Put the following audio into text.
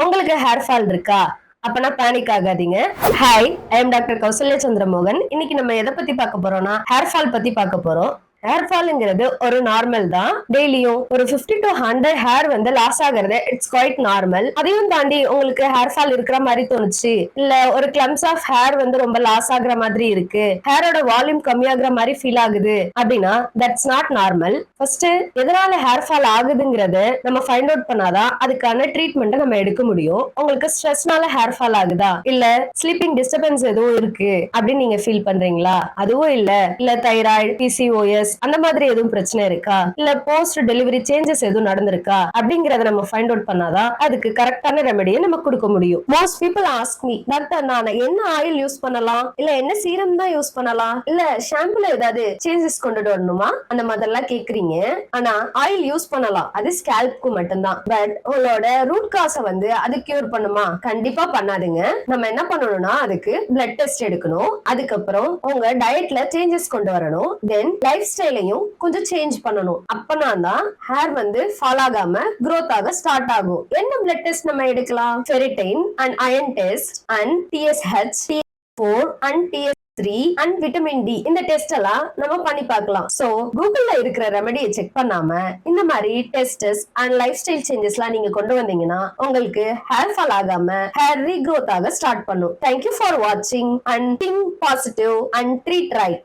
உங்களுக்கு hair fall இருக்கா? அப்பனா பேனிக் ஆகாதீங்க. Hi, I am doctor Kausalya Chandramohan. இன்னைக்கு நம்ம எதை பத்தி பார்க்க போறோம்னா ஹேர் ஃபால் பத்தி பார்க்க போறோம். ஹேர் ஃபால்ங்கிறது ஒரு நார்மல் தான். டெய்லியும் ஒரு 50 to 100 ஹேர் வந்து லாஸ் ஆகுறது இட்ஸ் குவைட் நார்மல். அதையும் தாண்டி உங்களுக்கு ஹேர் ஃபால் இருக்கிற மாதிரி தோணுச்சு, இல்ல ஒரு கிளம்ஸ் ஆஃப் ஹேர் வந்து ரொம்ப லாஸ் ஆகுற மாதிரி இருக்கு, ஹேரோட வால்யூம் கம்மியாகிற மாதிரி ஃபீல் ஆகுது அப்படின்னா தட்ஸ் நாட் நார்மல். ஃபர்ஸ்ட் எதனால ஹேர் ஃபால் ஆகுதுங்கிறத நம்ம ஃபைண்ட் அவுட் பண்ணாதான் அதுக்கான ட்ரீட்மெண்ட்டை நம்ம எடுக்க முடியும். உங்களுக்கு ஸ்ட்ரெஸ்னால ஹேர் ஃபால் ஆகுதா, இல்ல ஸ்லீப்பிங் டிஸ்டர்பன்ஸ் எதுவும் இருக்கு அப்படின்னு நீங்க ஃபீல் பண்றீங்களா? அதுவும் இல்ல தைராய்டு, பிசிஓஎஸ் அந்த மாதிரி எதுவும் பிரச்சனை இருக்கா, இல்ல போஸ்ட் டெலிவரி சேஞ்சஸ் எதுவும் நடந்திருக்கா அப்படிங்கறத நம்ம ஃபைண்ட் அவுட் பண்ணாதான் அதுக்கு கரெக்டான ரெமெடியை நம்ம கொடுக்க முடியும். Most people ask me, doctor நான் என்ன ஆயில் யூஸ் பண்ணலாம், இல்ல என்ன சீரம் தான் யூஸ் பண்ணலாம், இல்ல ஷாம்புல ஏதாவது சேஞ்சஸ் கொண்டுட்டு வரணுமா அந்த மாதிரிலாம் கேக்குறீங்க. ஆனா ஆயில் யூஸ் பண்ணலாம், அது ஸ்கேல்ப்க்கு மட்டும்தான். பட் உங்களோட ரூட் காசை வந்து அது கியூர் பண்ணுமா? கண்டிப்பா பண்ணாதுங்க. நம்ம என்ன பண்ணணும்னா அதுக்கு பிளட் டெஸ்ட் எடுக்கணும், அதுக்கப்புறம் உங்க டயட்ல சேஞ்சஸ் கொண்டு வரணும், தென் லைஃப் ஸ்டைலையும் கொஞ்சம் சேஞ்ச் பண்ணணும். அப்பனா தான் ஹேர் வந்து ஃபால் ஆகாம growth ஆக ஸ்டார்ட் ஆகும். என்ன பிளட் டெஸ்ட் நம்ம எடுக்கலாம்? Ferritin and iron test and TSH, T4 and TS3 and vitamin D. இந்த டெஸ்ட் எல்லாம் நம்ம பண்ணி பார்க்கலாம். சோ கூகுள்ல இருக்கிற ரெமெடியை செக் பண்ணாம இந்த மாதிரி டெஸ்டஸ் அண்ட் லைஃப் ஸ்டைல் சேஞ்சஸ்லாம் நீங்க கொண்டு வந்தீங்கன்னா உங்களுக்கு ஹேர் ஃபால் ஆகாம ஹேர் ரீக்ரோத் ஆக ஸ்டார்ட் பண்ணும். தேங்க்யூ ஃபார் வாட்சிங் and think positive and treat right.